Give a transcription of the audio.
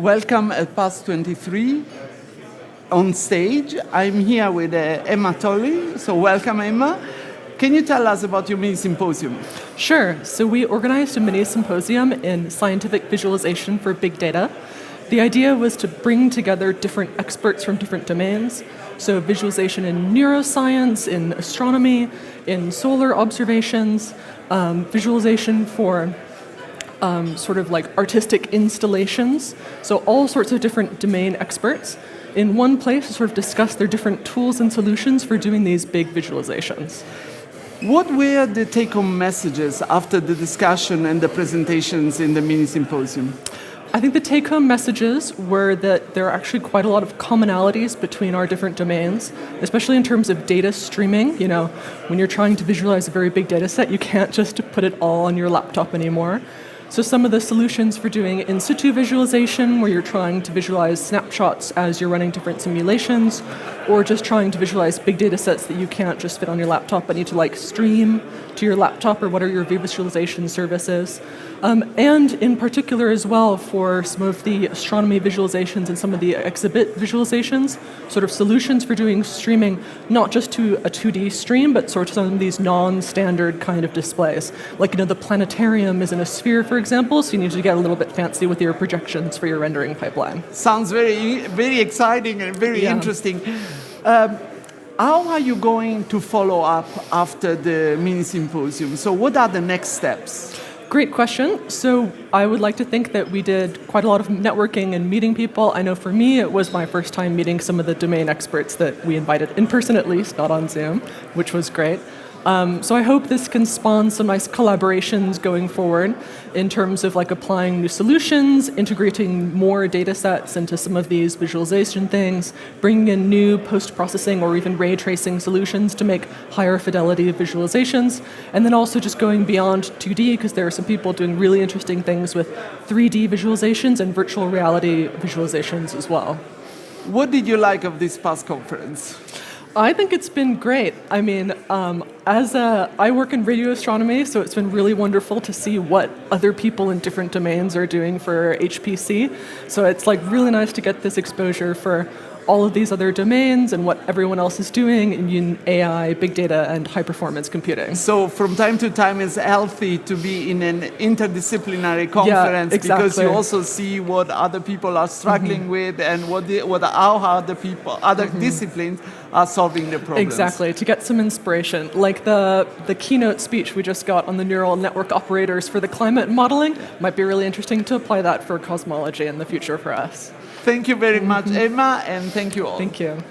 Welcome at PASC23 on stage. I'm here with Emma Tolley. So welcome, Emma. Can you tell us about your mini-symposium? Sure. So we organized a mini-symposium in scientific visualization for big data. The idea was to bring together different experts from different domains. So visualization in neuroscience, in astronomy, in solar observations, visualization for sort of like artistic installations. So all sorts of different domain experts in one place to sort of discuss their different tools and solutions for doing these big visualizations. What were the take-home messages after the discussion and the presentations in the mini-symposium? I think the take-home messages were that there are actually quite a lot of commonalities between our different domains, especially in terms of data streaming. You know, when you're trying to visualize a very big data set, you can't just put it all on your laptop anymore. So some of the solutions for doing in situ visualization, where you're trying to visualize snapshots as you're running different simulations, or just trying to visualize big data sets that you can't just fit on your laptop but need to like stream to your laptop, or what are your visualization services. And in particular as well for some of the astronomy visualizations and some of the exhibit visualizations, sort of solutions for doing streaming, not just to a 2D stream, but sort of some of these non-standard kind of displays. Like, you know, the planetarium is in a sphere, for example, so you need to get a little bit fancy with your projections for your rendering pipeline. Sounds very exciting and very interesting. How are you going to follow up after the mini-symposium? So what are the next steps? Great question. So I would like to think that we did quite a lot of networking and meeting people. I know for me, it was my first time meeting some of the domain experts that we invited in person, at least, not on Zoom, which was great. So I hope this can spawn some nice collaborations going forward in terms of like applying new solutions, integrating more data sets into some of these visualization things, bringing in new post-processing or even ray tracing solutions to make higher fidelity visualizations, and then also just going beyond 2D, because there are some people doing really interesting things with 3D visualizations and virtual reality visualizations as well. What did you like of this PASC conference? I think it's been great. I mean, I work in radio astronomy, so it's been really wonderful to see what other people in different domains are doing for HPC. So it's like really nice to get this exposure for all of these other domains and what everyone else is doing in AI, big data, and high-performance computing. So from time to time, it's healthy to be in an interdisciplinary conference, because you also see what other people are struggling with and how other disciplines are solving the problems. Exactly, to get some inspiration. Like the keynote speech we just got on the neural network operators for the climate modeling might be really interesting to apply that for cosmology in the future for us. Thank you very much, Emma, and thank you all. Thank you.